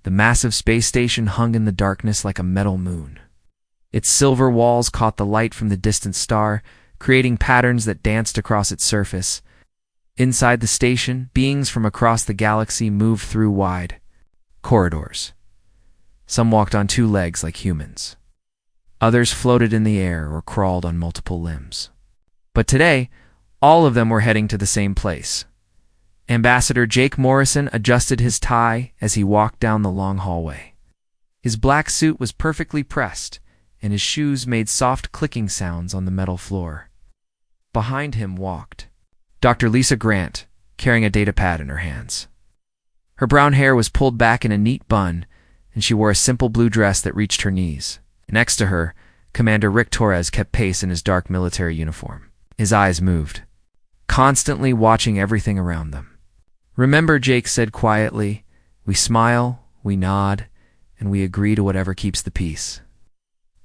The massive space station hung in the darkness like a metal moon. Its silver walls caught the light from the distant star, creating patterns that danced across its surface. Inside the station, beings from across the galaxy moved through wide corridors. Some walked on two legs like humans. Others floated in the air or crawled on multiple limbs. But today, all of them were heading to the same place. Ambassador Jake Morrison adjusted his tie as he walked down the long hallway. His black suit was perfectly pressed, and his shoes made soft clicking sounds on the metal floor. Behind him walked Dr. Lisa Grant, carrying a datapad in her hands. Her brown hair was pulled back in a neat bun, and she wore a simple blue dress that reached her knees. Next to her, Commander Rick Torres kept pace in his dark military uniform. His eyes moved, constantly watching everything around them. "Remember," Jake said quietly, "we smile, we nod, and we agree to whatever keeps the peace.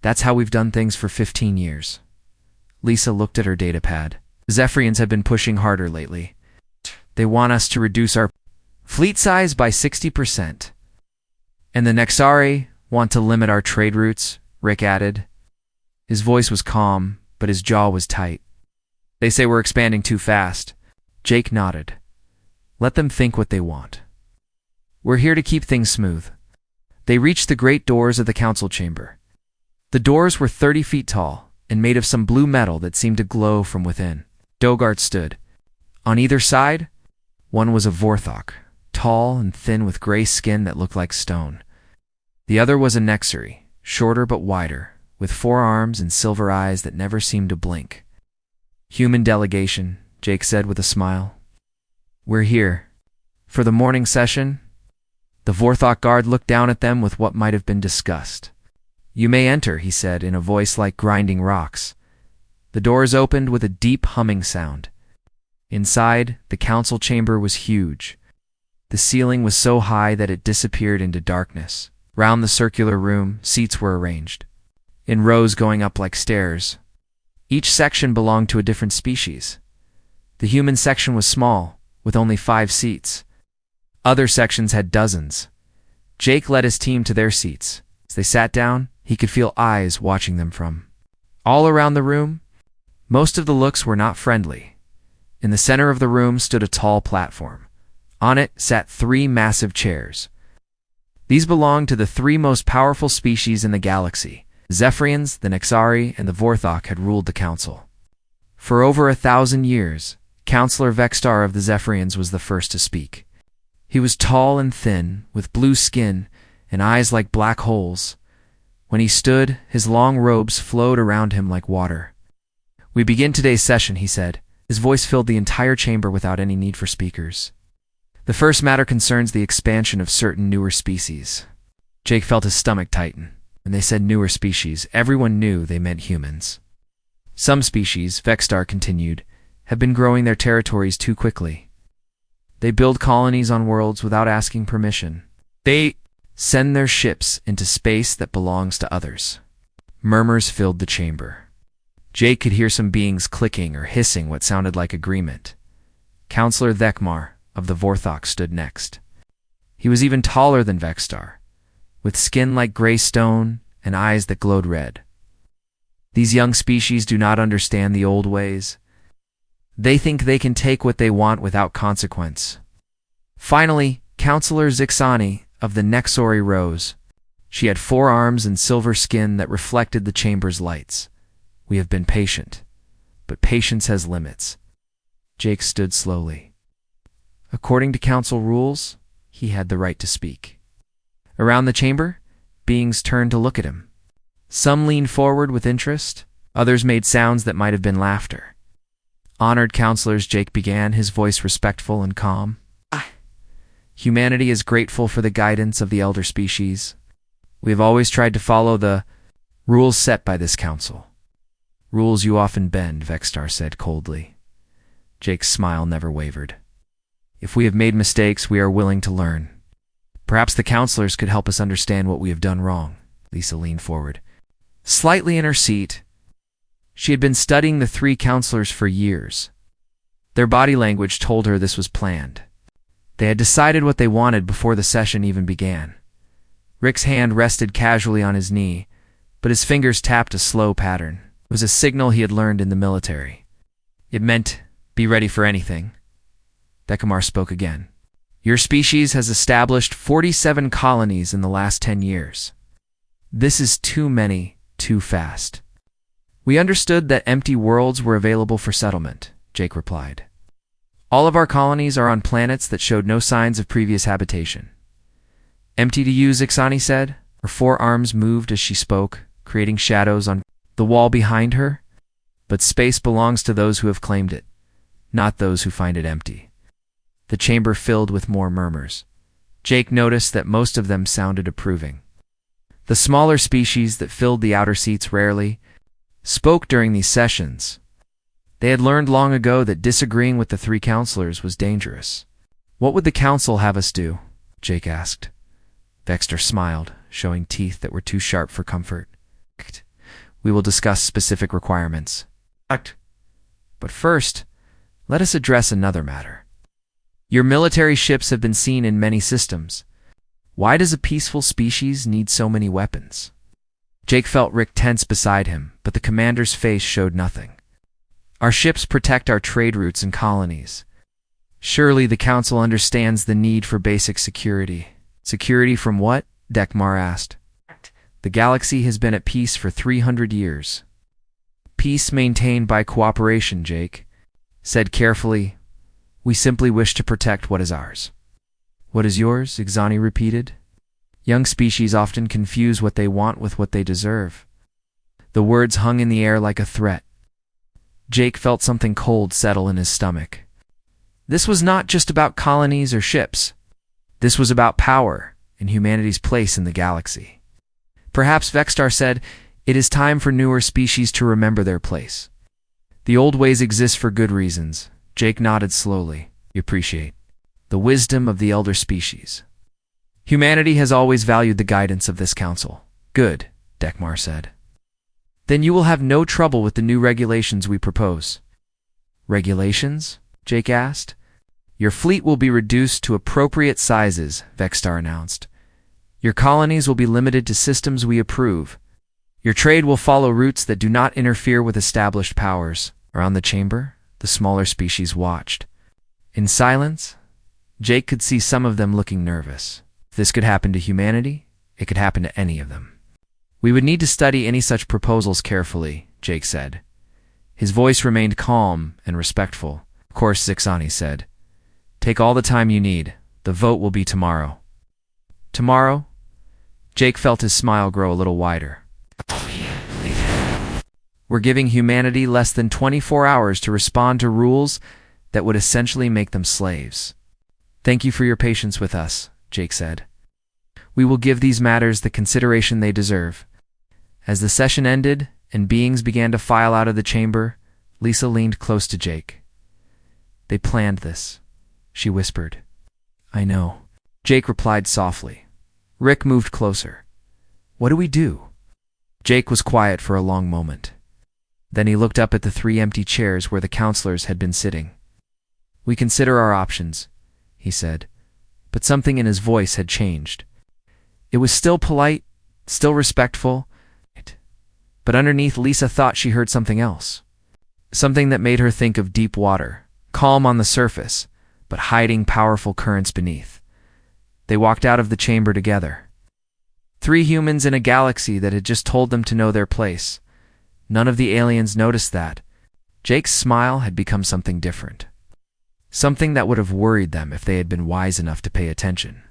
That's how we've done things for 15 years. Lisa looked at her datapad. Zephyrians have been pushing harder lately. They want us to reduce our fleet size by 60%. And the Nexari want to limit our trade routes," Rick added. His voice was calm, but his jaw was tight. "They say we're expanding too fast." Jake nodded. "Let them think what they want. We're here to keep things smooth." They reached the great doors of the council chamber. The doors were 30 feet tall and made of some blue metal that seemed to glow from within. Dogart stood. On either side, one was a Vorthok, tall and thin with gray skin that looked like stone. The other was a Nexari, shorter but wider, with 4 arms and silver eyes that never seemed to blink. "Human delegation," Jake said with a smile. "We're here. For the morning session?" The Vorthok guard looked down at them with what might have been disgust. "You may enter," he said in a voice like grinding rocks. The doors opened with a deep humming sound. Inside, the council chamber was huge. The ceiling was so high that it disappeared into darkness. Round the circular room, seats were arranged, in rows going up like stairs. Each section belonged to a different species. The human section was small, with only 5 seats. Other sections had dozens. Jake led his team to their seats. As they sat down, he could feel eyes watching them from all around the room. Most of the looks were not friendly. In the center of the room stood a tall platform. On it sat 3 massive chairs. These belonged to the 3 most powerful species in the galaxy. Zephyrians, the Nexari, and the Vorthok had ruled the council. For over 1,000 years, Counselor Vextar of the Zephyrians was the first to speak. He was tall and thin, with blue skin and eyes like black holes. When he stood, his long robes flowed around him like water. "We begin today's session," he said. His voice filled the entire chamber without any need for speakers. "The first matter concerns the expansion of certain newer species." Jake felt his stomach tighten. When they said newer species, everyone knew they meant humans. "Some species," Vextar continued, "have been growing their territories too quickly. They build colonies on worlds without asking permission. They send their ships into space that belongs to others." Murmurs filled the chamber. Jake could hear some beings clicking or hissing what sounded like agreement. Counselor Thekmar of the Vorthok stood next. He was even taller than Vextar, with skin like gray stone and eyes that glowed red. "These young species do not understand the old ways. They think they can take what they want without consequence." Finally, Counselor Zixani of the Nexori rose. She had 4 arms and silver skin that reflected the chamber's lights. "We have been patient, but patience has limits." Jake stood slowly. According to council rules, he had the right to speak. Around the chamber, beings turned to look at him. Some leaned forward with interest, others made sounds that might have been laughter. "Honored counselors," Jake began, his voice respectful and calm. "Humanity is grateful for the guidance of the elder species. We have always tried to follow the rules set by this council." "Rules you often bend," Vextar said coldly. Jake's smile never wavered. "If we have made mistakes, we are willing to learn. Perhaps the counselors could help us understand what we have done wrong." Lisa leaned forward, slightly in her seat. She had been studying the 3 counselors for years. Their body language told her this was planned. They had decided what they wanted before the session even began. Rick's hand rested casually on his knee, but his fingers tapped a slow pattern. It was a signal he had learned in the military. It meant, be ready for anything. Decamar spoke again. Your species has established 47 colonies in the last 10 years. This is too many, too fast. We understood that empty worlds were available for settlement, Jake replied. All of our colonies are on planets that showed no signs of previous habitation. Empty to use, Ixani said. Her forearms moved as she spoke, creating shadows on the wall behind her. But space belongs to those who have claimed it, not those who find it empty. The chamber filled with more murmurs. Jake noticed that most of them sounded approving. The smaller species that filled the outer seats rarely spoke during these sessions. They had learned long ago that disagreeing with the three counselors was dangerous. What would the council have us do? Jake asked. Vexter smiled, showing teeth that were too sharp for comfort. We will discuss specific requirements. But first, let us address another matter. Your military ships have been seen in many systems. Why does a peaceful species need so many weapons? Jake felt Rick tense beside him, but the commander's face showed nothing. Our ships protect our trade routes and colonies. Surely the council understands the need for basic security. Security from what? Dekmar asked. The galaxy has been at peace for 300 years. Peace maintained by cooperation, Jake said carefully. We simply wish to protect what is ours. What is yours? Ixani repeated. Young species often confuse what they want with what they deserve. The words hung in the air like a threat. Jake felt something cold settle in his stomach. This was not just about colonies or ships. This was about power and humanity's place in the galaxy. Perhaps Vextar said, it is time for newer species to remember their place. The old ways exist for good reasons. Jake nodded slowly. You appreciate the wisdom of the elder species. Humanity has always valued the guidance of this council. Good, Dekmar said. Then you will have no trouble with the new regulations we propose. Regulations? Jake asked. Your fleet will be reduced to appropriate sizes, Vextar announced. Your colonies will be limited to systems we approve. Your trade will follow routes that do not interfere with established powers. Around the chamber, the smaller species watched. In silence, Jake could see some of them looking nervous. If this could happen to humanity, it could happen to any of them. We would need to study any such proposals carefully, Jake said. His voice remained calm and respectful. Of course, Ixani said. Take all the time you need. The vote will be tomorrow. Tomorrow? Jake felt his smile grow a little wider. We're giving humanity less than 24 hours to respond to rules that would essentially make them slaves. Thank you for your patience with us, Jake said. We will give these matters the consideration they deserve. As the session ended and beings began to file out of the chamber, Lisa leaned close to Jake. They planned this, she whispered. I know. Jake replied softly. Rick moved closer. What do we do? Jake was quiet for a long moment. Then he looked up at the 3 empty chairs where the counselors had been sitting. We consider our options, he said, but something in his voice had changed. It was still polite, still respectful, but underneath Lisa thought she heard something else. Something that made her think of deep water, calm on the surface, but hiding powerful currents beneath. They walked out of the chamber together. 3 humans in a galaxy that had just told them to know their place. None of the aliens noticed that. Jake's smile had become something different. Something that would have worried them if they had been wise enough to pay attention.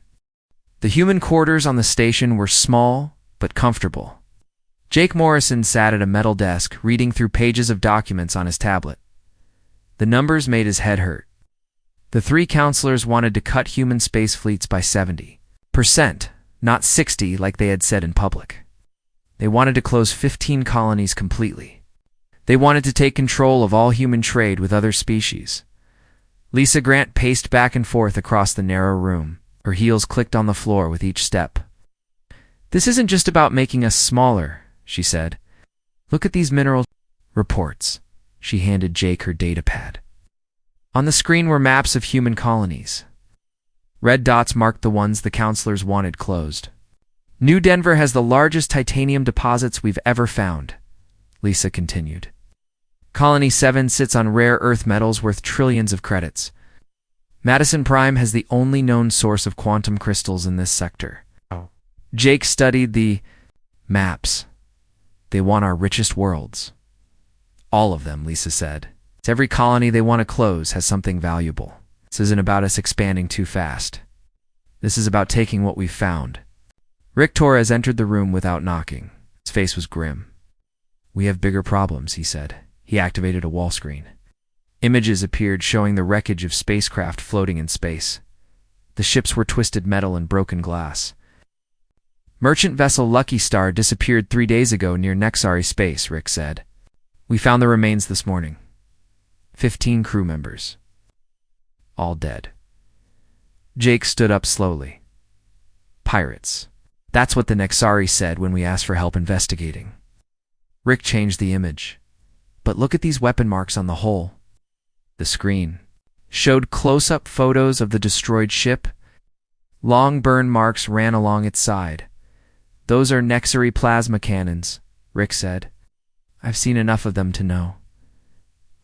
The human quarters on the station were small, but comfortable. Jake Morrison sat at a metal desk, reading through pages of documents on his tablet. The numbers made his head hurt. The 3 counselors wanted to cut human space fleets by 70%, not 60% like they had said in public. They wanted to close 15 colonies completely. They wanted to take control of all human trade with other species. Lisa Grant paced back and forth across the narrow room. Her heels clicked on the floor with each step. This isn't just about making us smaller, she said. Look at these mineral reports. She handed Jake her data pad. On the screen were maps of human colonies. Red dots marked the ones the counselors wanted closed. New Denver has the largest titanium deposits we've ever found, Lisa continued. Colony 7 sits on rare earth metals worth trillions of credits. Madison Prime has the only known source of quantum crystals in this sector. Jake studied the maps. They want our richest worlds. All of them, Lisa said. Every colony they want to close has something valuable. This isn't about us expanding too fast. This is about taking what we've found. Rick Torres entered the room without knocking. His face was grim. We have bigger problems, he said. He activated a wall screen. Images appeared showing the wreckage of spacecraft floating in space. The ships were twisted metal and broken glass. Merchant vessel Lucky Star disappeared 3 days ago near Nexari Space, Rick said. We found the remains this morning. 15 crew members. All dead. Jake stood up slowly. Pirates. That's what the Nexari said when we asked for help investigating. Rick changed the image. But look at these weapon marks on the hull. The screen showed close-up photos of the destroyed ship. Long burn marks ran along its side. Those are Nexari plasma cannons, Rick said. I've seen enough of them to know.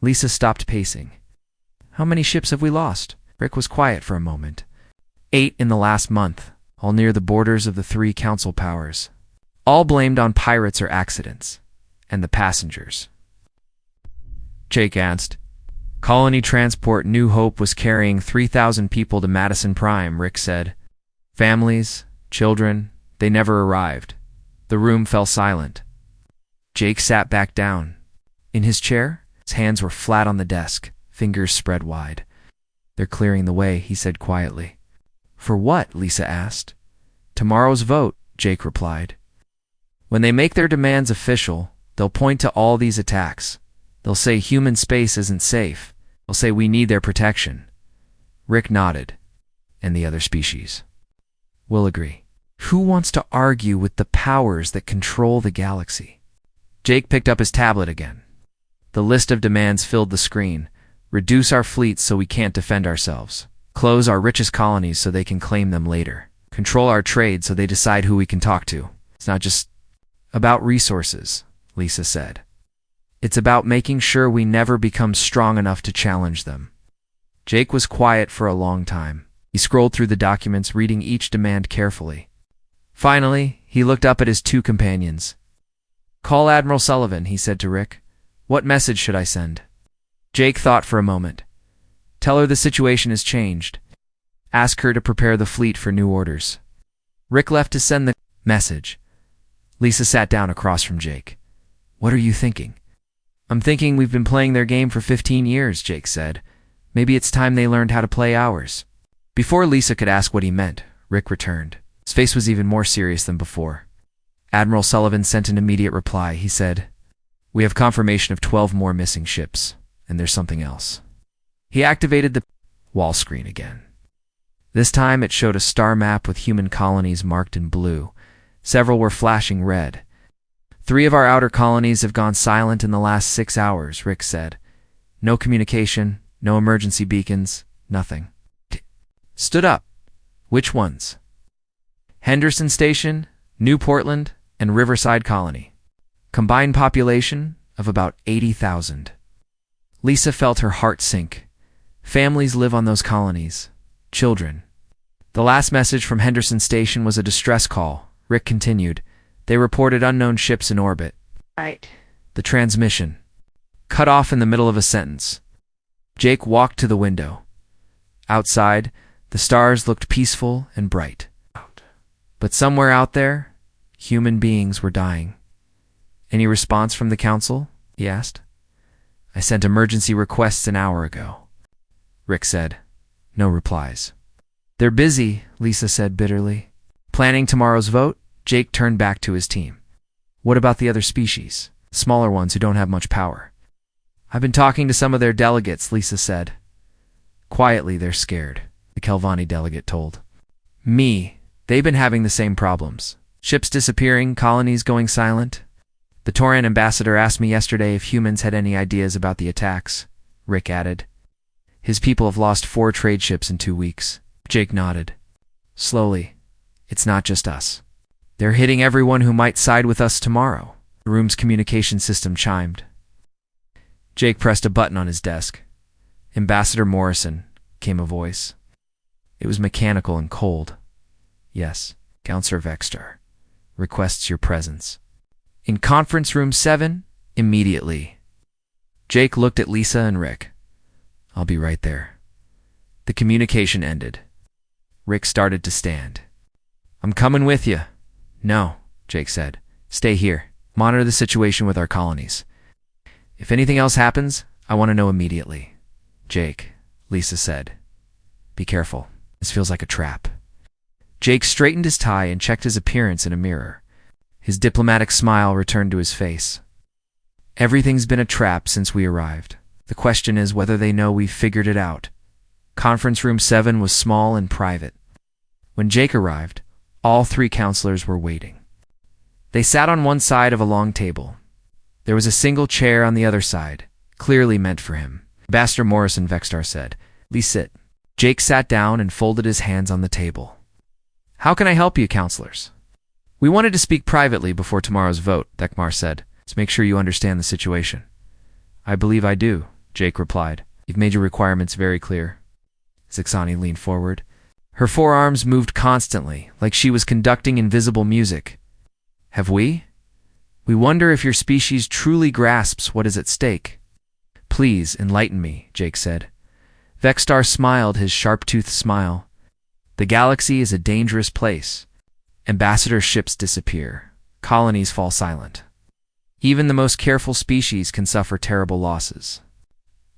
Lisa stopped pacing. How many ships have we lost? Rick was quiet for a moment. 8 in the last month, all near the borders of the 3 council powers. All blamed on pirates or accidents. And the passengers. Jake asked. Colony Transport New Hope was carrying 3,000 people to Madison Prime, Rick said. Families, children, they never arrived. The room fell silent. Jake sat back down. In his chair, his hands were flat on the desk, fingers spread wide. They're clearing the way, he said quietly. For what? Lisa asked. Tomorrow's vote, Jake replied. When they make their demands official, they'll point to all these attacks. They'll say human space isn't safe. They'll say we need their protection. Rick nodded. And the other species. We'll agree. Who wants to argue with the powers that control the galaxy? Jake picked up his tablet again. The list of demands filled the screen. Reduce our fleets so we can't defend ourselves. Close our richest colonies so they can claim them later. Control our trade so they decide who we can talk to. It's not just about resources, Lisa said. It's about making sure we never become strong enough to challenge them. Jake was quiet for a long time. He scrolled through the documents, reading each demand carefully. Finally, he looked up at his 2 companions. Call Admiral Sullivan, he said to Rick. What message should I send? Jake thought for a moment. Tell her the situation has changed. Ask her to prepare the fleet for new orders. Rick left to send the message. Lisa sat down across from Jake. What are you thinking? I'm thinking we've been playing their game for 15 years, Jake said. Maybe it's time they learned how to play ours. Before Lisa could ask what he meant, Rick returned. His face was even more serious than before. Admiral Sullivan sent an immediate reply. He said, We have confirmation of 12 more missing ships, and there's something else. He activated the wall screen again. This time it showed a star map with human colonies marked in blue. Several were flashing red. 3 of our outer colonies have gone silent in the last 6 hours, Rick said. No communication, no emergency beacons, nothing. Stood up. Which ones? Henderson Station, New Portland, and Riverside Colony. Combined population of about 80,000. Lisa felt her heart sink. Families live on those colonies. Children. The last message from Henderson Station was a distress call. Rick continued. They reported unknown ships in orbit. Right. The transmission. Cut off in the middle of a sentence. Jake walked to the window. Outside, the stars looked peaceful and bright. But somewhere out there, human beings were dying. Any response from the council? He asked. I sent emergency requests an hour ago. Rick said. No replies. They're busy, Lisa said bitterly. Planning tomorrow's vote? Jake turned back to his team. What about the other species? Smaller ones who don't have much power. I've been talking to some of their delegates, Lisa said. Quietly, they're scared, the Kelvani delegate told. They've been having the same problems. Ships disappearing, colonies going silent. The Toran ambassador asked me yesterday if humans had any ideas about the attacks, Rick added. His people have lost 4 trade ships in 2 weeks. Jake nodded. Slowly. It's not just us. They're hitting everyone who might side with us tomorrow. The room's communication system chimed. Jake pressed a button on his desk. Ambassador Morrison, came a voice. It was mechanical and cold. Yes, Counselor Vextar. Requests your presence. In conference room 7, immediately. Jake looked at Lisa and Rick. I'll be right there. The communication ended. Rick started to stand. I'm coming with you. No, Jake said. Stay here. Monitor the situation with our colonies. If anything else happens, I want to know immediately. Jake, Lisa said. Be careful. This feels like a trap. Jake straightened his tie and checked his appearance in a mirror. His diplomatic smile returned to his face. Everything's been a trap since we arrived. The question is whether they know we've figured it out. Conference room 7 was small and private. When Jake arrived, all 3 counselors were waiting. They sat on one side of a long table. There was a single chair on the other side, clearly meant for him. Ambassador Morrison Vextar said, "Please sit." Jake sat down and folded his hands on the table. How can I help you, counselors? We wanted to speak privately before tomorrow's vote, Dekmar said. Let's make sure you understand the situation. I believe I do, Jake replied. You've made your requirements very clear. Zixani leaned forward. Her forearms moved constantly, like she was conducting invisible music. Have we? We wonder if your species truly grasps what is at stake. Please enlighten me, Jake said. Vextar smiled his sharp-toothed smile. The galaxy is a dangerous place. Ambassador ships disappear. Colonies fall silent. Even the most careful species can suffer terrible losses.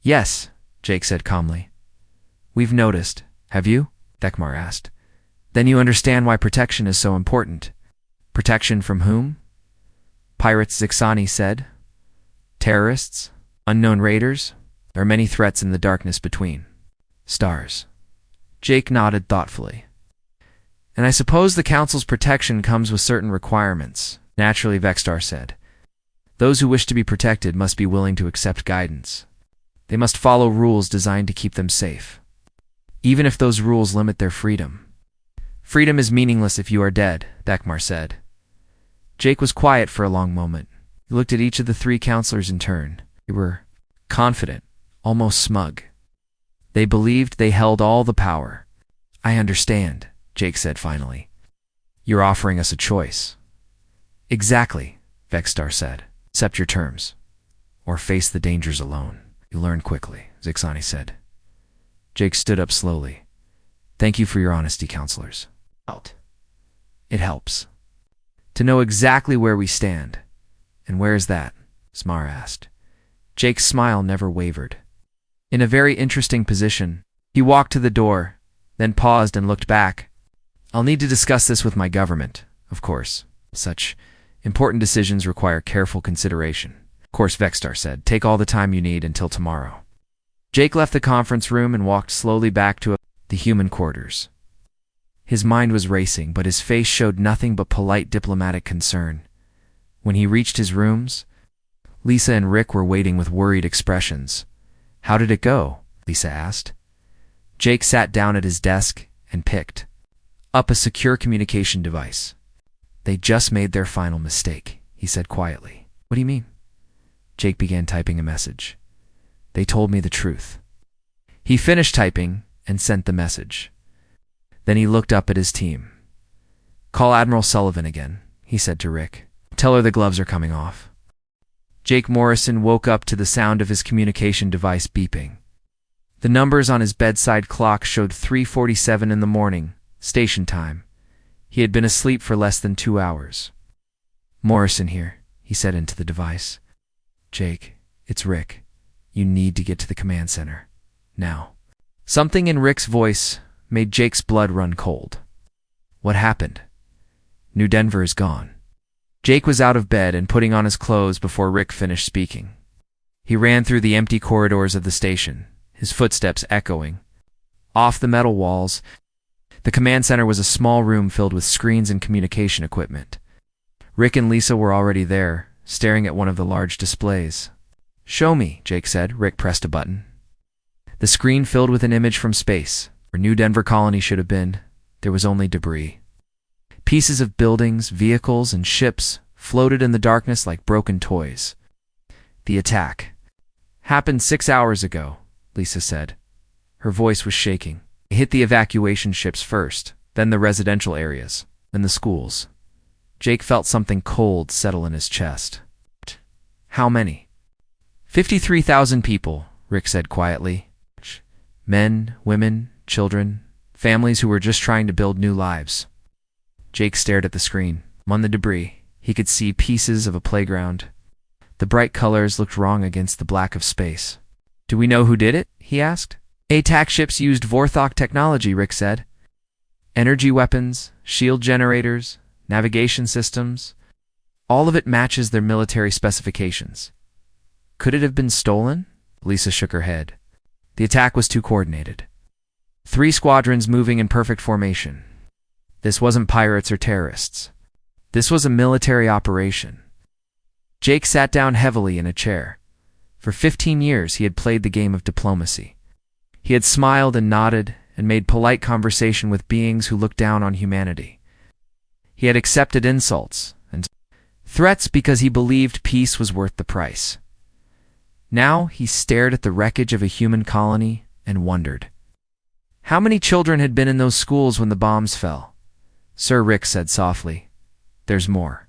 Yes, Jake said calmly. We've noticed. Have you? Dekmar asked. Then you understand why protection is so important. Protection from whom? Pirates, Zixani said. Terrorists? Unknown raiders? There are many threats in the darkness between. Stars. Jake nodded thoughtfully. And I suppose the Council's protection comes with certain requirements, naturally, Vextar said. Those who wish to be protected must be willing to accept guidance. They must follow rules designed to keep them safe, even if those rules limit their freedom. Freedom is meaningless if you are dead, Dekmar said. Jake was quiet for a long moment. He looked at each of the 3 counselors in turn. They were confident, almost smug. They believed they held all the power. I understand, Jake said finally. You're offering us a choice. Exactly, Vextar said. Accept your terms, or face the dangers alone. You learn quickly, Zixani said. Jake stood up slowly. Thank you for your honesty, counselors. It helps. To know exactly where we stand. And where is that? Smar asked. Jake's smile never wavered. In a very interesting position, he walked to the door, then paused and looked back. I'll need to discuss this with my government, of course. Such important decisions require careful consideration. Of course, Vextar said. Take all the time you need until tomorrow. Jake left the conference room and walked slowly back to the human quarters. His mind was racing, but his face showed nothing but polite diplomatic concern. When he reached his rooms, Lisa and Rick were waiting with worried expressions. How did it go? Lisa asked. Jake sat down at his desk and picked up a secure communication device. They just made their final mistake, he said quietly. What do you mean? Jake began typing a message. They told me the truth. He finished typing and sent the message. Then he looked up at his team. Call Admiral Sullivan again, he said to Rick. Tell her the gloves are coming off. Jake Morrison woke up to the sound of his communication device beeping. The numbers on his bedside clock showed 3:47 in the morning, station time. He had been asleep for less than 2 hours. Morrison here, he said into the device. Jake, it's Rick. You need to get to the command center. Now. Something in Rick's voice made Jake's blood run cold. What happened? New Denver is gone. Jake was out of bed and putting on his clothes before Rick finished speaking. He ran through the empty corridors of the station, his footsteps echoing. Off the metal walls, the command center was a small room filled with screens and communication equipment. Rick and Lisa were already there, staring at one of the large displays. Show me, Jake said. Rick pressed a button. The screen filled with an image from space. Where New Denver colony should have been, there was only debris. Pieces of buildings, vehicles, and ships floated in the darkness like broken toys. The attack happened 6 hours ago, Lisa said. Her voice was shaking. It hit the evacuation ships first, then the residential areas, then the schools. Jake felt something cold settle in his chest. How many? 53,000 people, Rick said quietly. Men, women, children, families who were just trying to build new lives. Jake stared at the screen. On the debris, he could see pieces of a playground. The bright colors looked wrong against the black of space. Do we know who did it? He asked. Attack ships used Vorthok technology, Rick said. Energy weapons, shield generators, navigation systems. All of it matches their military specifications. Could it have been stolen? Lisa shook her head. The attack was too coordinated. 3 squadrons moving in perfect formation. This wasn't pirates or terrorists. This was a military operation. Jake sat down heavily in a chair. For 15 years he had played the game of diplomacy. He had smiled and nodded and made polite conversation with beings who looked down on humanity. He had accepted insults and threats because he believed peace was worth the price. Now he stared at the wreckage of a human colony and wondered. How many children had been in those schools when the bombs fell? Sir Rick said softly. There's more.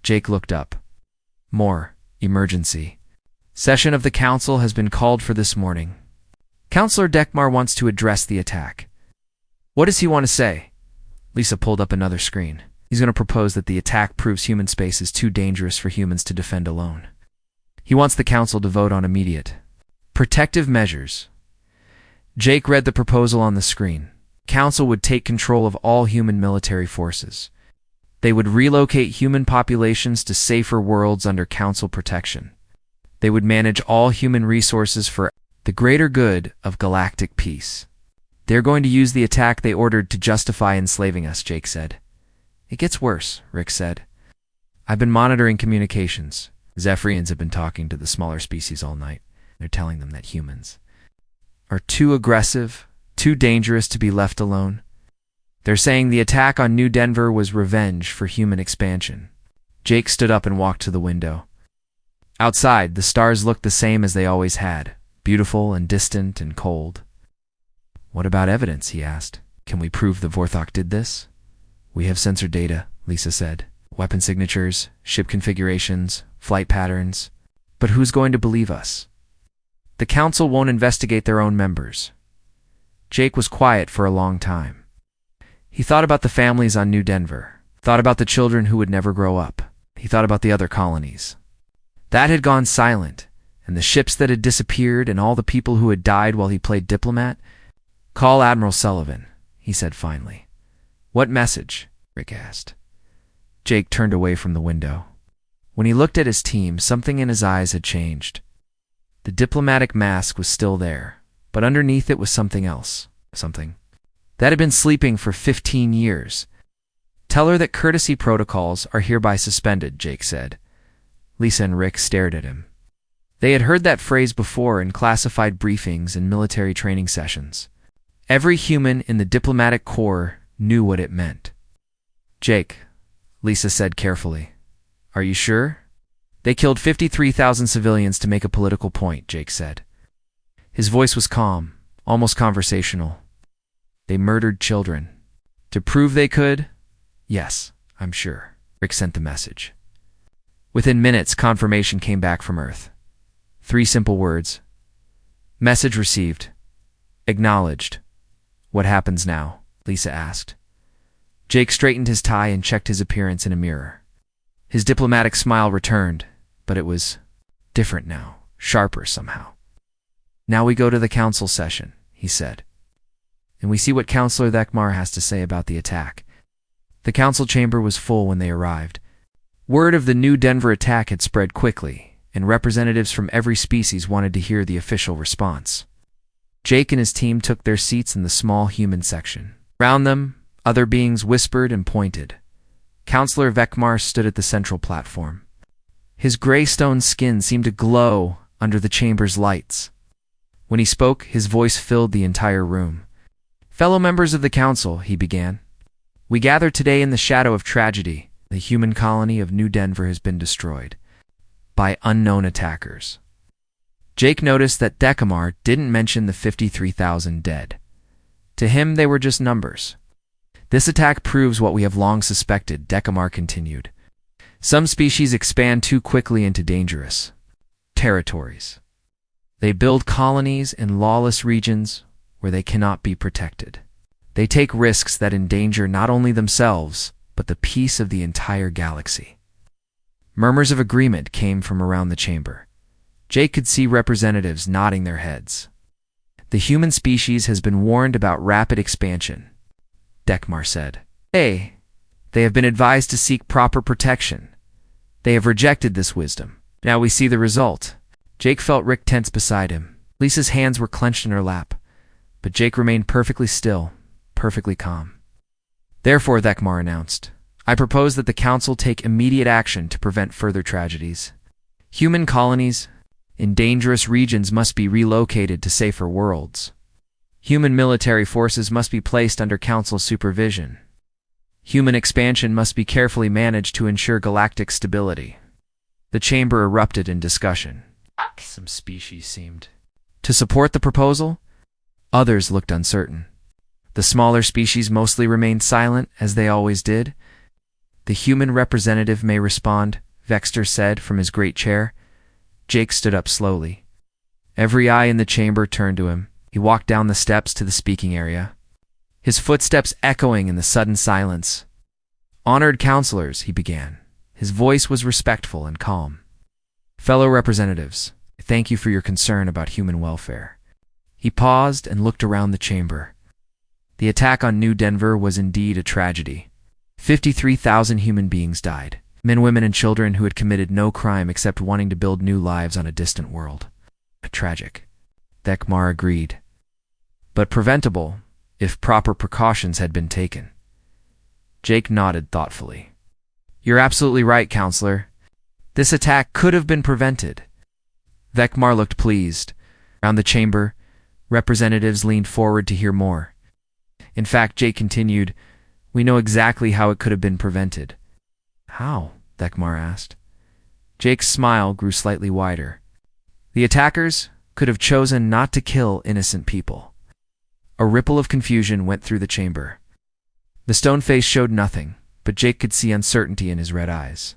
Jake looked up. More. Emergency. Session of the council has been called for this morning. Councillor Dekmar wants to address the attack. What does he want to say? Lisa pulled up another screen. He's going to propose that the attack proves human space is too dangerous for humans to defend alone. He wants the council to vote on immediate protective measures. Jake read the proposal on the screen. Council would take control of all human military forces. They would relocate human populations to safer worlds under council protection. They would manage all human resources for the greater good of galactic peace. They're going to use the attack they ordered to justify enslaving us, Jake said. It gets worse, Rick said. I've been monitoring communications. Zephyrians have been talking to the smaller species all night. They're telling them that humans are too aggressive, too dangerous to be left alone. They're saying the attack on New Denver was revenge for human expansion. Jake stood up and walked to the window. Outside, the stars looked the same as they always had, beautiful and distant and cold. What about evidence? He asked. Can we prove the Vorthok did this? We have sensor data, Lisa said. Weapon signatures, ship configurations, flight patterns. But who's going to believe us? The council won't investigate their own members. Jake was quiet for a long time. He thought about the families on New Denver, thought about the children who would never grow up. He thought about the other colonies. That had gone silent, and the ships that had disappeared and all the people who had died while he played diplomat. Call Admiral Sullivan, he said finally. What message? Rick asked. Jake turned away from the window. When he looked at his team, something in his eyes had changed. The diplomatic mask was still there, but underneath it was something else. Something that had been sleeping for 15 years. Tell her that courtesy protocols are hereby suspended, Jake said. Lisa and Rick stared at him. They had heard that phrase before in classified briefings and military training sessions. Every human in the diplomatic corps knew what it meant. Jake, Lisa said carefully. Are you sure? They killed 53,000 civilians to make a political point, Jake said. His voice was calm, almost conversational. They murdered children. To prove they could? Yes, I'm sure. Rick sent the message. Within minutes, confirmation came back from Earth. 3 simple words. Message received. Acknowledged. What happens now? Lisa asked. Jake straightened his tie and checked his appearance in a mirror. His diplomatic smile returned, but it was different now, sharper somehow. Now we go to the council session, he said. And we see what Councillor Dekmar has to say about the attack. The council chamber was full when they arrived. Word of the New Denver attack had spread quickly, and representatives from every species wanted to hear the official response. Jake and his team took their seats in the small human section. Around them, other beings whispered and pointed. Councillor Dekmar stood at the central platform. His gray stone skin seemed to glow under the chamber's lights. When he spoke, his voice filled the entire room. Fellow members of the council, he began. We gather today in the shadow of tragedy. The human colony of New Denver has been destroyed by unknown attackers. Jake noticed that Decamar didn't mention the 53,000 dead. To him, they were just numbers. This attack proves what we have long suspected, Decamar continued. Some species expand too quickly into dangerous territories. They build colonies in lawless regions where they cannot be protected. They take risks that endanger not only themselves, but the peace of the entire galaxy. Murmurs of agreement came from around the chamber. Jake could see representatives nodding their heads. The human species has been warned about rapid expansion, Decamar said. They have been advised to seek proper protection. They have rejected this wisdom. Now we see the result. Jake felt Rick tense beside him. Lisa's hands were clenched in her lap, but Jake remained perfectly still, perfectly calm. Therefore, Decamar announced, I propose that the Council take immediate action to prevent further tragedies. Human colonies in dangerous regions must be relocated to safer worlds. Human military forces must be placed under Council supervision. Human expansion must be carefully managed to ensure galactic stability. The chamber erupted in discussion. Some species seemed to support the proposal. Others looked uncertain. The smaller species mostly remained silent, as they always did. The human representative may respond, Vexter said from his great chair. Jake stood up slowly. Every eye in the chamber turned to him. He walked down the steps to the speaking area, his footsteps echoing in the sudden silence. Honored counselors, he began. His voice was respectful and calm. Fellow representatives, thank you for your concern about human welfare. He paused and looked around the chamber. The attack on New Denver was indeed a tragedy. 53,000 human beings died, men, women, and children who had committed no crime except wanting to build new lives on a distant world. Tragic, Decamar agreed, but preventable if proper precautions had been taken. Jake nodded thoughtfully. You're absolutely right, Counselor. This attack could have been prevented. Decamar looked pleased. Around the chamber, representatives leaned forward to hear more. In fact, Jake continued, we know exactly how it could have been prevented. How? Decamar asked. Jake's smile grew slightly wider. The attackers could have chosen not to kill innocent people. A ripple of confusion went through the chamber. The stone face showed nothing, but Jake could see uncertainty in his red eyes.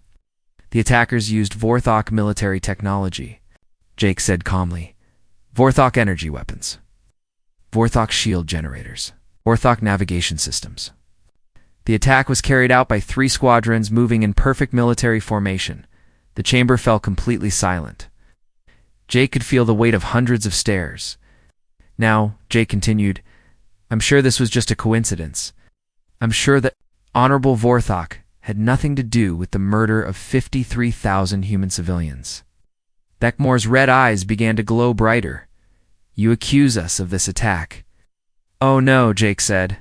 The attackers used Vorthok military technology, Jake said calmly. Vorthok energy weapons. Vorthok shield generators. Vorthok navigation systems. The attack was carried out by 3 squadrons moving in perfect military formation. The chamber fell completely silent. Jake could feel the weight of hundreds of stares. Now, Jake continued, I'm sure this was just a coincidence. I'm sure that Honorable Vorthok had nothing to do with the murder of 53,000 human civilians. Decamar's red eyes began to glow brighter. You accuse us of this attack. Oh no, Jake said.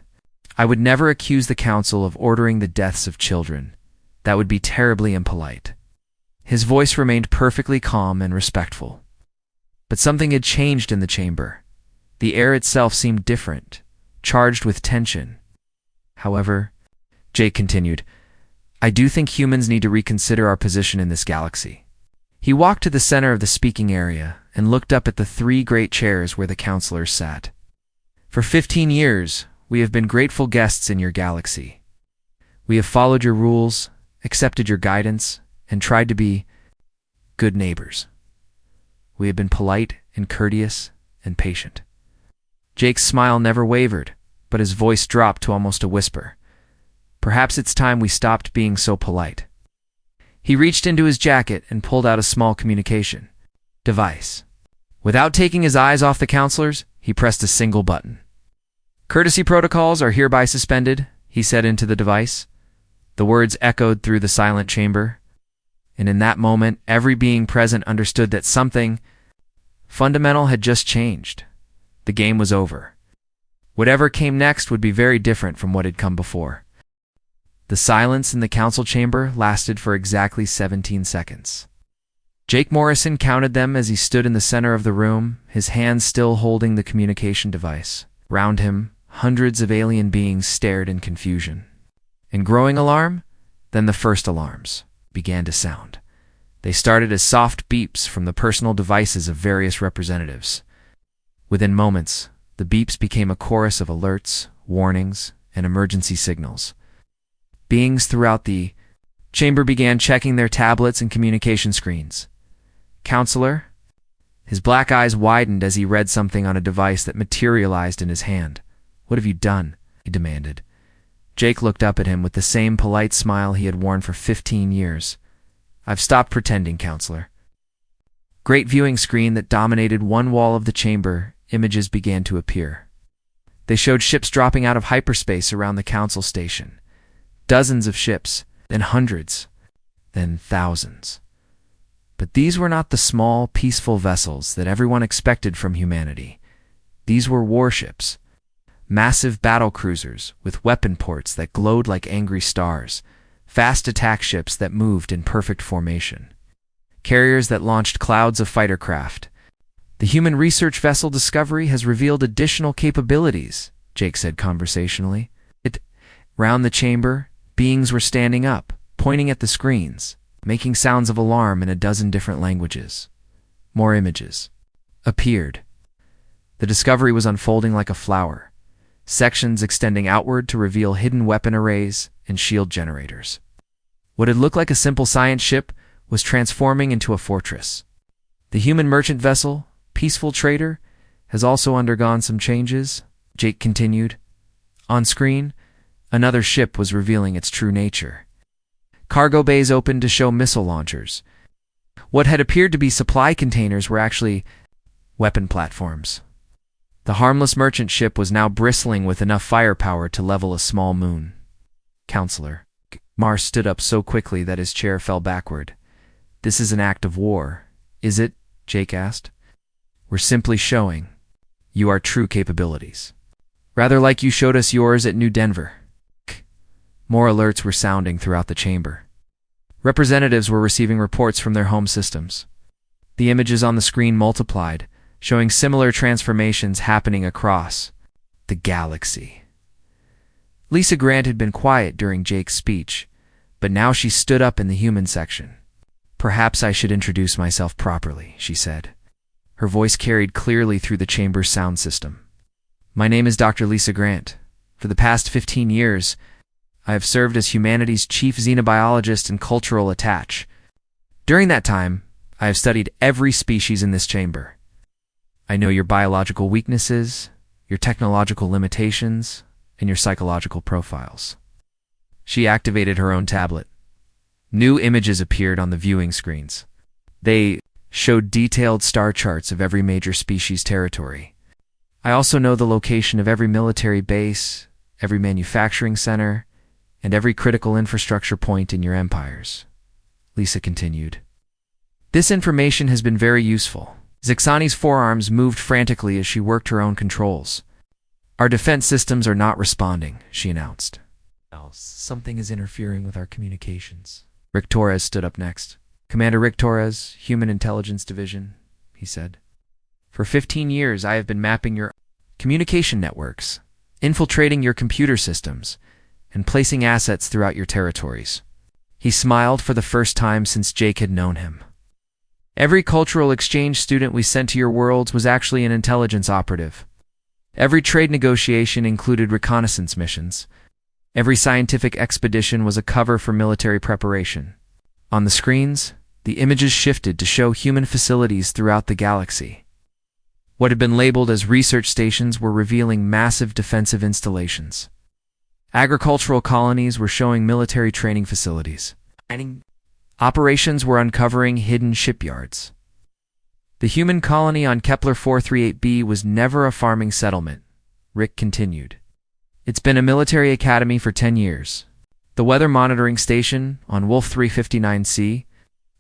I would never accuse the Council of ordering the deaths of children. That would be terribly impolite. His voice remained perfectly calm and respectful. But something had changed in the chamber. The air itself seemed different, charged with tension. However, Jake continued, I do think humans need to reconsider our position in this galaxy. He walked to the center of the speaking area and looked up at the 3 great chairs where the counselors sat. For 15 years, we have been grateful guests in your galaxy. We have followed your rules, accepted your guidance, and tried to be good neighbors. We have been polite and courteous and patient. Jake's smile never wavered, but his voice dropped to almost a whisper. Perhaps it's time we stopped being so polite. He reached into his jacket and pulled out a small communication device. Without taking his eyes off the counselors, he pressed a single button. Courtesy protocols are hereby suspended, he said into the device. The words echoed through the silent chamber, and in that moment, every being present understood that something fundamental had just changed. The game was over. Whatever came next would be very different from what had come before. The silence in the council chamber lasted for exactly 17 seconds. Jake Morrison counted them as he stood in the center of the room, his hands still holding the communication device. Round him, hundreds of alien beings stared in confusion. And growing alarm? Then the first alarms began to sound. They started as soft beeps from the personal devices of various representatives. Within moments, the beeps became a chorus of alerts, warnings, and emergency signals. Beings throughout the chamber began checking their tablets and communication screens. "Counselor?" His black eyes widened as he read something on a device that materialized in his hand. "What have you done?" he demanded. Jake looked up at him with the same polite smile he had worn for 15 years. "I've stopped pretending, Counselor." Great viewing screen that dominated one wall of the chamber, images began to appear. They showed ships dropping out of hyperspace around the council station. Dozens of ships, then hundreds, then thousands. But these were not the small, peaceful vessels that everyone expected from humanity. These were warships. Massive battle cruisers with weapon ports that glowed like angry stars. Fast attack ships that moved in perfect formation. Carriers that launched clouds of fighter craft. "The human research vessel Discovery has revealed additional capabilities," Jake said conversationally. Round the chamber, beings were standing up, pointing at the screens, making sounds of alarm in a dozen different languages. More images appeared. The Discovery was unfolding like a flower, sections extending outward to reveal hidden weapon arrays and shield generators. What had looked like a simple science ship was transforming into a fortress. The human merchant vessel, Peaceful Trader, has also undergone some changes, Jake continued. On screen, another ship was revealing its true nature. Cargo bays opened to show missile launchers. What had appeared to be supply containers were actually weapon platforms. The harmless merchant ship was now bristling with enough firepower to level a small moon. "Counselor." Mars stood up so quickly that his chair fell backward. "This is an act of war, is it?" Jake asked. "We're simply showing you our true capabilities. Rather like you showed us yours at New Denver." More alerts were sounding throughout the chamber. Representatives were receiving reports from their home systems. The images on the screen multiplied, showing similar transformations happening across the galaxy. Lisa Grant had been quiet during Jake's speech, but now she stood up in the human section. "Perhaps I should introduce myself properly," she said. Her voice carried clearly through the chamber's sound system. "My name is Dr. Lisa Grant. For the past 15 years, I have served as humanity's chief xenobiologist and cultural attache. During that time, I have studied every species in this chamber. I know your biological weaknesses, your technological limitations, and your psychological profiles." She activated her own tablet. New images appeared on the viewing screens. They showed detailed star charts of every major species territory. "I also know the location of every military base, every manufacturing center, and every critical infrastructure point in your empires," Lisa continued. "This information has been very useful." Zixani's forearms moved frantically as she worked her own controls. "Our defense systems are not responding," she announced. "Something is interfering with our communications." Rick Torres stood up next. "Commander Rick Torres, Human Intelligence Division," he said. "For 15 years, I have been mapping your communication networks, infiltrating your computer systems, and placing assets throughout your territories." He smiled for the first time since Jake had known him. "Every cultural exchange student we sent to your worlds was actually an intelligence operative. Every trade negotiation included reconnaissance missions. Every scientific expedition was a cover for military preparation." On the screens, the images shifted to show human facilities throughout the galaxy. What had been labeled as research stations were revealing massive defensive installations. Agricultural colonies were showing military training facilities. Operations were uncovering hidden shipyards. The human colony on Kepler 438b was never a farming settlement, Rick continued. "It's been a military academy for 10 years. The weather monitoring station on Wolf 359c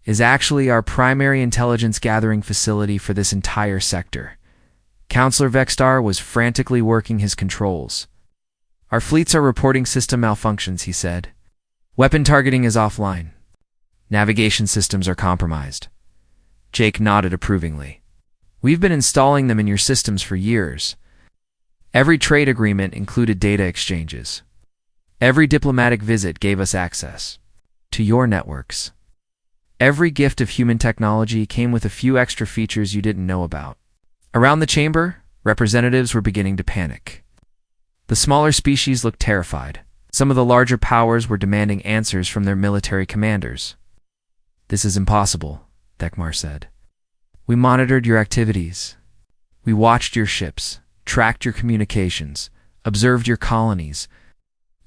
is actually our primary intelligence gathering facility for this entire sector." Counselor Vexstar was frantically working his controls. "Our fleets are reporting system malfunctions," he said. "Weapon targeting is offline. Navigation systems are compromised." Jake nodded approvingly. "We've been installing them in your systems for years. Every trade agreement included data exchanges. Every diplomatic visit gave us access to your networks. Every gift of human technology came with a few extra features you didn't know about. Around the chamber, representatives were beginning to panic. The smaller species looked terrified. Some of the larger powers were demanding answers from their military commanders. "This is impossible," Vecmar said. "We monitored your activities. We watched your ships, tracked your communications, observed your colonies.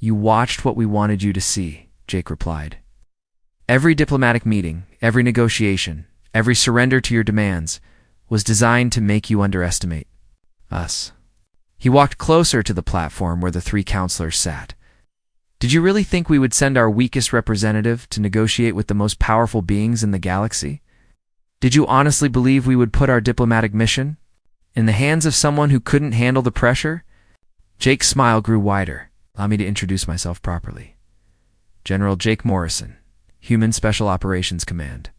You watched what we wanted you to see," Jake replied. "Every diplomatic meeting, every negotiation, every surrender to your demands was designed to make you underestimate us." He walked closer to the platform where the three counselors sat. "Did you really think we would send our weakest representative to negotiate with the most powerful beings in the galaxy? Did you honestly believe we would put our diplomatic mission in the hands of someone who couldn't handle the pressure?" Jake's smile grew wider. "Allow me to introduce myself properly. General Jake Morrison, Human Special Operations Command.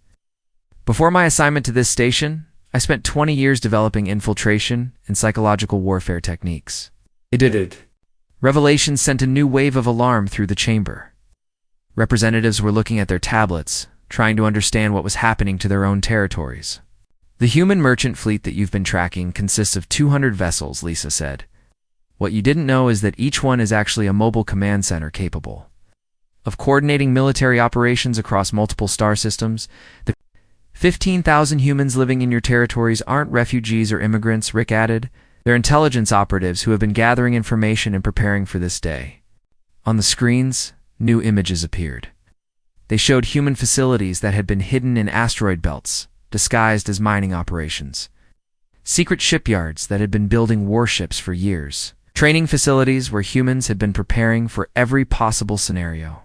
Before my assignment to this station, I spent 20 years developing infiltration and psychological warfare techniques. Revelation sent a new wave of alarm through the chamber. Representatives were looking at their tablets, trying to understand what was happening to their own territories. "The human merchant fleet that you've been tracking consists of 200 vessels," Lisa said. "What you didn't know is that each one is actually a mobile command center capable of coordinating military operations across multiple star systems. The 15,000 humans living in your territories aren't refugees or immigrants," Rick added. "They're intelligence operatives who have been gathering information and preparing for this day." On the screens, new images appeared. They showed human facilities that had been hidden in asteroid belts, disguised as mining operations. Secret shipyards that had been building warships for years. Training facilities where humans had been preparing for every possible scenario.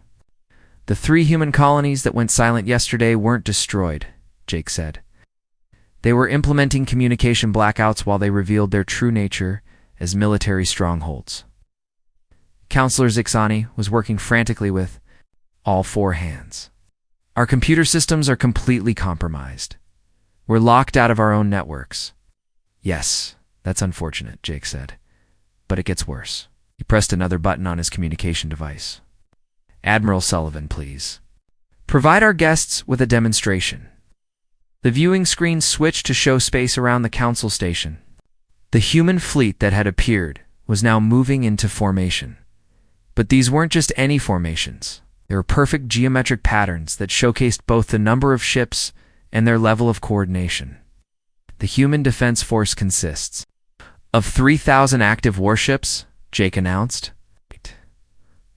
"The 3 human colonies that went silent yesterday weren't destroyed," Jake said. "They were implementing communication blackouts while they revealed their true nature as military strongholds." Counselor Zixani was working frantically with all 4 hands. "Our computer systems are completely compromised. We're locked out of our own networks." "Yes, that's unfortunate," Jake said. "But it gets worse." He pressed another button on his communication device. "Admiral Sullivan, please. Provide our guests with a demonstration." The viewing screen switched to show space around the council station. The human fleet that had appeared was now moving into formation. But these weren't just any formations. They were perfect geometric patterns that showcased both the number of ships and their level of coordination. "The human defense force consists of 3,000 active warships," Jake announced.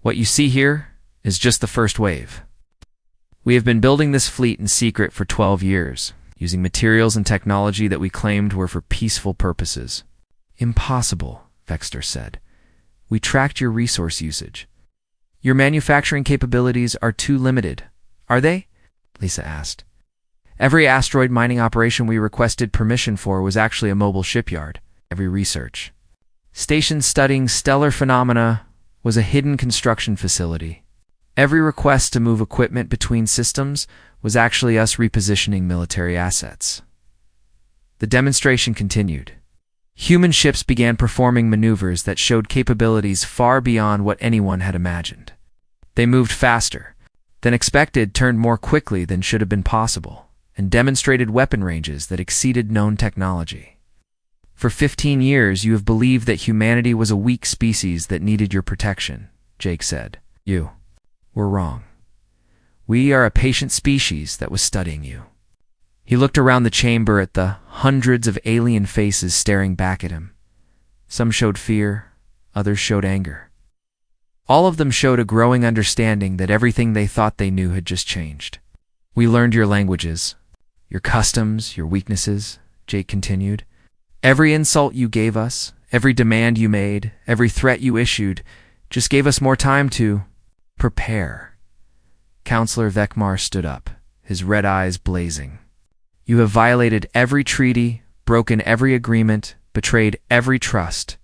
"What you see here is just the first wave. We have been building this fleet in secret for 12 years, using materials and technology that we claimed were for peaceful purposes." "Impossible," Vexter said. "We tracked your resource usage. Your manufacturing capabilities are too limited, are they?" Lisa asked. "Every asteroid mining operation we requested permission for was actually a mobile shipyard. Every research station studying stellar phenomena was a hidden construction facility. Every request to move equipment between systems was actually us repositioning military assets." The demonstration continued. Human ships began performing maneuvers that showed capabilities far beyond what anyone had imagined. They moved faster than expected, turned more quickly than should have been possible, and demonstrated weapon ranges that exceeded known technology. "For 15 years, you have believed that humanity was a weak species that needed your protection," Jake said. "You were wrong. We are a patient species that was studying you." He looked around the chamber at the hundreds of alien faces staring back at him. Some showed fear, others showed anger. All of them showed a growing understanding that everything they thought they knew had just changed. "We learned your languages, your customs, your weaknesses," Jake continued. "Every insult you gave us, every demand you made, every threat you issued, just gave us more time to prepare." Counselor Vecmar stood up, his red eyes blazing. "You have violated every treaty, broken every agreement, betrayed every trust."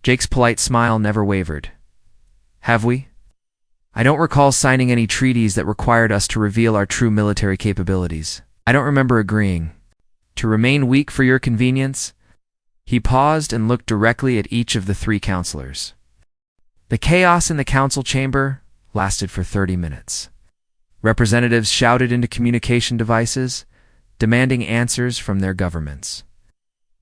Jake's polite smile never wavered. "Have we? I don't recall signing any treaties that required us to reveal our true military capabilities. I don't remember agreeing to remain weak for your convenience." He paused and looked directly at each of the 3 counselors. The chaos in the council chamber lasted for 30 minutes. Representatives shouted into communication devices, demanding answers from their governments.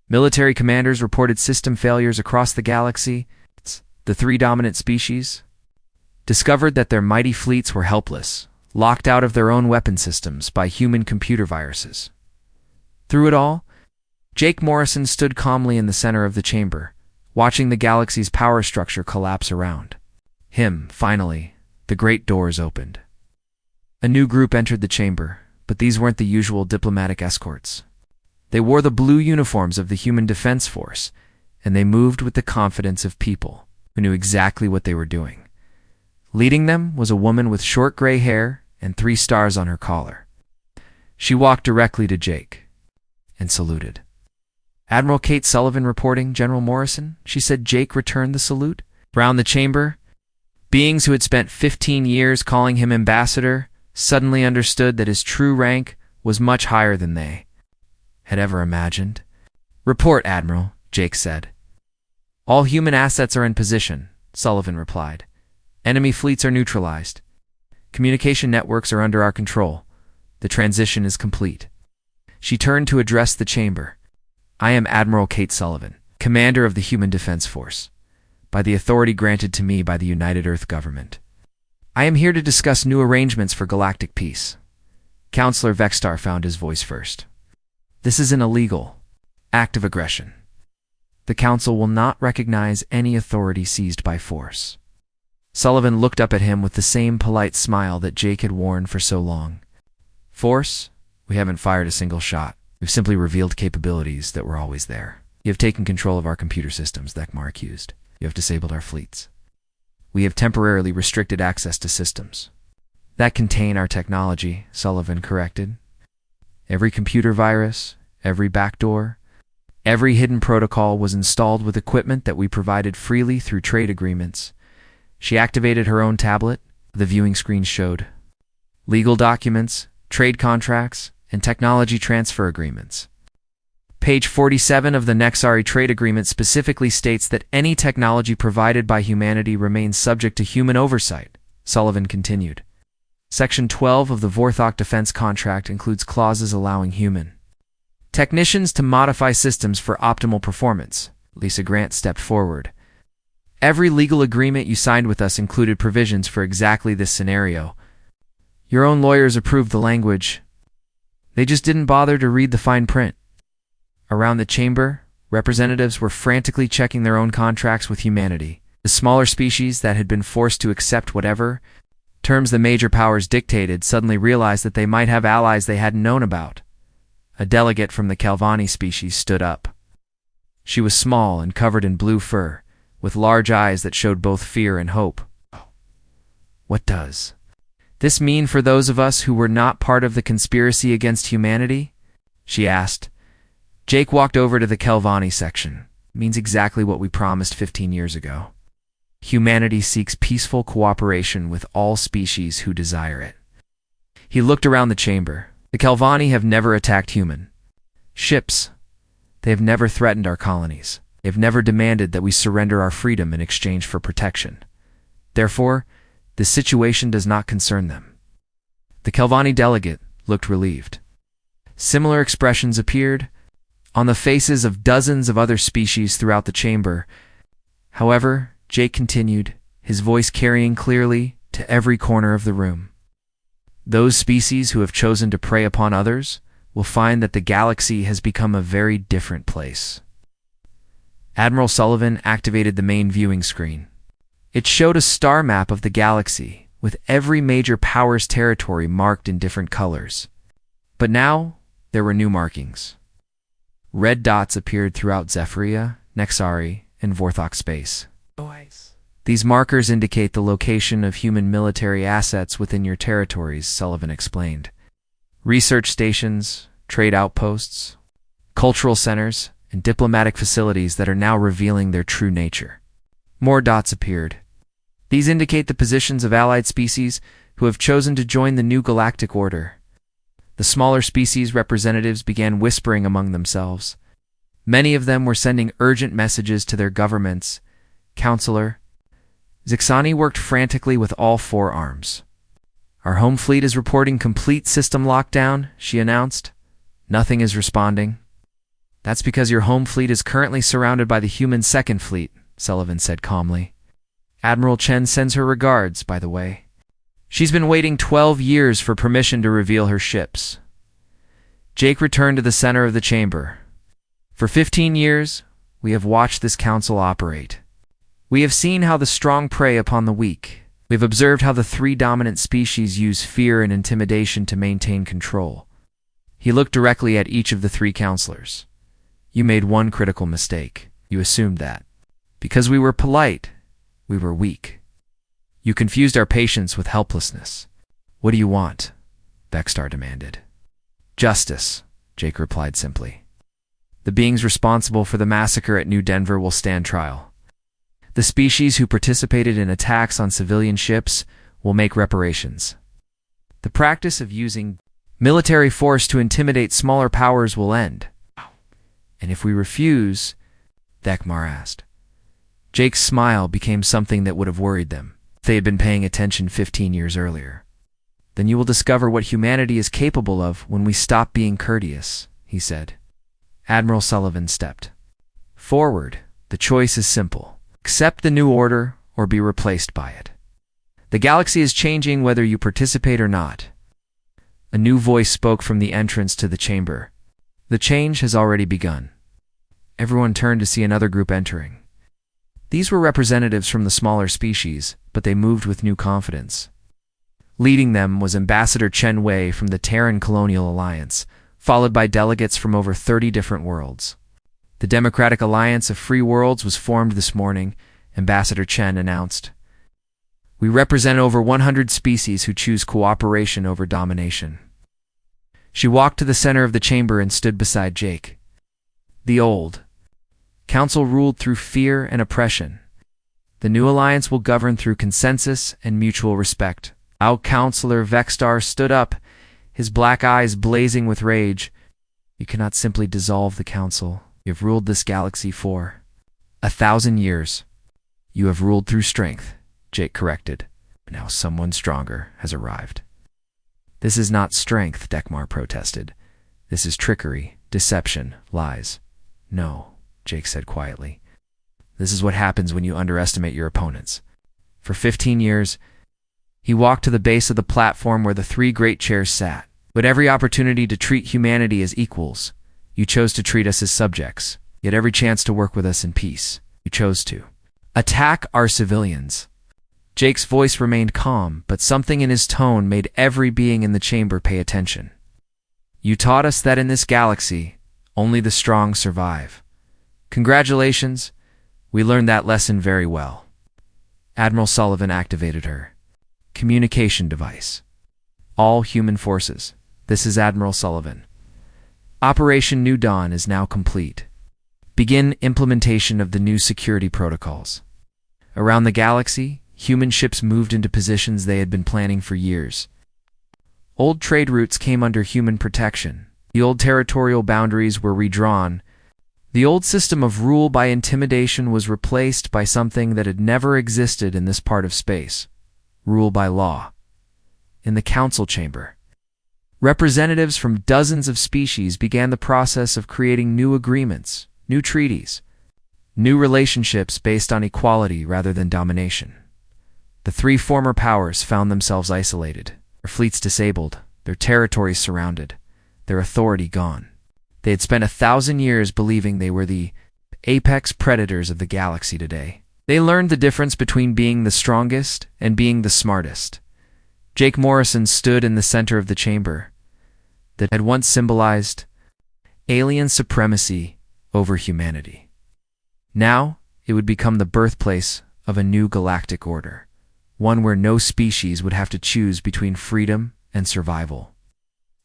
Military commanders reported system failures across the galaxy. The three dominant species discovered that their mighty fleets were helpless, locked out of their own weapon systems by human computer viruses. Through it all, Jake Morrison stood calmly in the center of the chamber, watching the galaxy's power structure collapse around him. Finally, the great doors opened. A new group entered the chamber, but these weren't the usual diplomatic escorts. They wore the blue uniforms of the Human Defense Force, and they moved with the confidence of people who knew exactly what they were doing. Leading them was a woman with short gray hair and 3 stars on her collar. She walked directly to Jake and saluted. "Admiral Kate Sullivan reporting, General Morrison," she said. Jake returned the salute. Round the chamber, beings who had spent 15 years calling him ambassador suddenly understood that his true rank was much higher than they had ever imagined. "Report, Admiral," Jake said. "All human assets are in position," Sullivan replied. "Enemy fleets are neutralized. Communication networks are under our control. The transition is complete." She turned to address the chamber. "I am Admiral Kate Sullivan, commander of the Human Defense Force, by the authority granted to me by the United Earth Government. I am here to discuss new arrangements for galactic peace." Counselor Vextar found his voice first. "This is an illegal act of aggression. The Council will not recognize any authority seized by force." Sullivan looked up at him with the same polite smile that Jake had worn for so long. "Force? We haven't fired a single shot. We've simply revealed capabilities that were always there. You have taken control of our computer systems," Thekmar accused. "You have disabled our fleets. We have temporarily restricted access to systems that contain our technology," Sullivan corrected. "Every computer virus, every backdoor, every hidden protocol was installed with equipment that we provided freely through trade agreements." She activated her own tablet. The viewing screen showed legal documents, trade contracts, and technology transfer agreements. Page 47 of the Nexari Trade Agreement specifically states that any technology provided by humanity remains subject to human oversight, Sullivan continued. Section 12 of the Vorthok Defense Contract includes clauses allowing human technicians to modify systems for optimal performance. Lisa Grant stepped forward. "Every legal agreement you signed with us included provisions for exactly this scenario. Your own lawyers approved the language. They just didn't bother to read the fine print." Around the chamber, representatives were frantically checking their own contracts with humanity. The smaller species that had been forced to accept whatever terms the major powers dictated suddenly realized that they might have allies they hadn't known about. A delegate from the Calvani species stood up. She was small and covered in blue fur, with large eyes that showed both fear and hope. "What does this mean for those of us who were not part of the conspiracy against humanity?" she asked. Jake walked over to the Calvani section. "It means exactly what we promised 15 years ago. Humanity seeks peaceful cooperation with all species who desire it." He looked around the chamber. "The Calvani have never attacked human ships. They have never threatened our colonies. They have never demanded that we surrender our freedom in exchange for protection. Therefore, the situation does not concern them." The Calvani delegate looked relieved. Similar expressions appeared on the faces of dozens of other species throughout the chamber. However, Jake continued, his voice carrying clearly to every corner of the room. "Those species who have chosen to prey upon others will find that the galaxy has become a very different place." Admiral Sullivan activated the main viewing screen. It showed a star map of the galaxy, with every major power's territory marked in different colors. But now, there were new markings. Red dots appeared throughout Zephyria, Nexari, and Vorthok space. These markers indicate the location of human military assets within your territories, Sullivan explained. Research stations, trade outposts, cultural centers, and diplomatic facilities that are now revealing their true nature. More dots appeared. These indicate the positions of allied species who have chosen to join the new galactic order. The smaller species representatives began whispering among themselves. Many of them were sending urgent messages to their governments. "Counselor, Zixani worked frantically with all four arms. Our home fleet is reporting complete system lockdown, she announced. Nothing is responding. That's because your home fleet is currently surrounded by the human second fleet, Sullivan said calmly. Admiral Chen sends her regards, by the way. She's been waiting 12 years for permission to reveal her ships. Jake returned to the center of the chamber. For 15 years, we have watched this council operate. We have seen how the strong prey upon the weak. We have observed how the three dominant species use fear and intimidation to maintain control. He looked directly at each of the three counselors. You made one critical mistake. You assumed that, because we were polite, we were weak. You confused our patience with helplessness. What do you want? Vexstar demanded. Justice, Jake replied simply. The beings responsible for the massacre at New Denver will stand trial. The species who participated in attacks on civilian ships will make reparations. The practice of using military force to intimidate smaller powers will end. And if we refuse, Dekmar asked. Jake's smile became something that would have worried them if they had been paying attention 15 years earlier. Then you will discover what humanity is capable of when we stop being courteous, he said. Admiral Sullivan stepped forward. The choice is simple. Accept the new order or be replaced by it. The galaxy is changing whether you participate or not. A new voice spoke from the entrance to the chamber. The change has already begun. Everyone turned to see another group entering. These were representatives from the smaller species, but they moved with new confidence. Leading them was Ambassador Chen Wei from the Terran Colonial Alliance, followed by delegates from over 30 different worlds. The Democratic Alliance of Free Worlds was formed this morning, Ambassador Chen announced. We represent over 100 species who choose cooperation over domination. She walked to the center of the chamber and stood beside Jake. The old council ruled through fear and oppression. The new alliance will govern through consensus and mutual respect. Our counselor Vexstar stood up, his black eyes blazing with rage. You cannot simply dissolve the council. You have ruled this galaxy for 1,000 years. You have ruled through strength, Jake corrected. Now someone stronger has arrived. This is not strength, Dekmar protested. This is trickery, deception, lies. No, Jake said quietly. This is what happens when you underestimate your opponents. For 15 years, he walked to the base of the platform where the three great chairs sat. With every opportunity to treat humanity as equals, you chose to treat us as subjects. You had every chance to work with us in peace. You chose to attack our civilians. Jake's voice remained calm, but something in his tone made every being in the chamber pay attention. You taught us that in this galaxy, only the strong survive. Congratulations, we learned that lesson very well. Admiral Sullivan activated her communication device. All human forces, this is Admiral Sullivan. Operation New Dawn is now complete. Begin implementation of the new security protocols. Around the galaxy, human ships moved into positions they had been planning for years. Old trade routes came under human protection. The old territorial boundaries were redrawn. The old system of rule by intimidation was replaced by something that had never existed in this part of space: rule by law. In the council chamber, representatives from dozens of species began the process of creating new agreements, new treaties, new relationships based on equality rather than domination. The three former powers found themselves isolated, their fleets disabled, their territories surrounded, their authority gone. They had spent 1,000 years believing they were the apex predators of the galaxy today. They learned the difference between being the strongest and being the smartest. Jake Morrison stood in the center of the chamber that had once symbolized alien supremacy over humanity. Now, it would become the birthplace of a new galactic order, one where no species would have to choose between freedom and survival.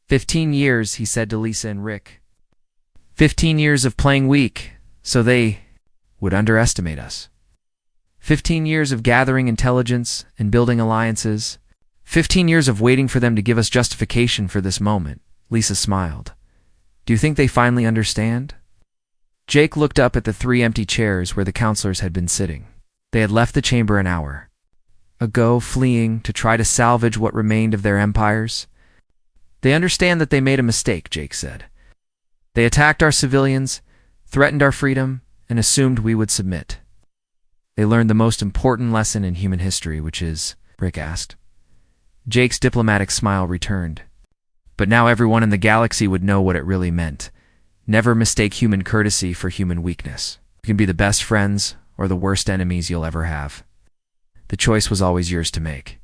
15 years, he said to Lisa and Rick. 15 years of playing weak, so they would underestimate us. 15 years of gathering intelligence and building alliances. 15 years of waiting for them to give us justification for this moment. Lisa smiled. Do you think they finally understand? Jake looked up at the three empty chairs where the counselors had been sitting. They had left the chamber an hour ago, fleeing to try to salvage what remained of their empires. They understand that they made a mistake, Jake said. They attacked our civilians, threatened our freedom, and assumed we would submit. They learned the most important lesson in human history, which is, Rick asked. Jake's diplomatic smile returned. But now everyone in the galaxy would know what it really meant. Never mistake human courtesy for human weakness. You can be the best friends or the worst enemies you'll ever have. The choice was always yours to make.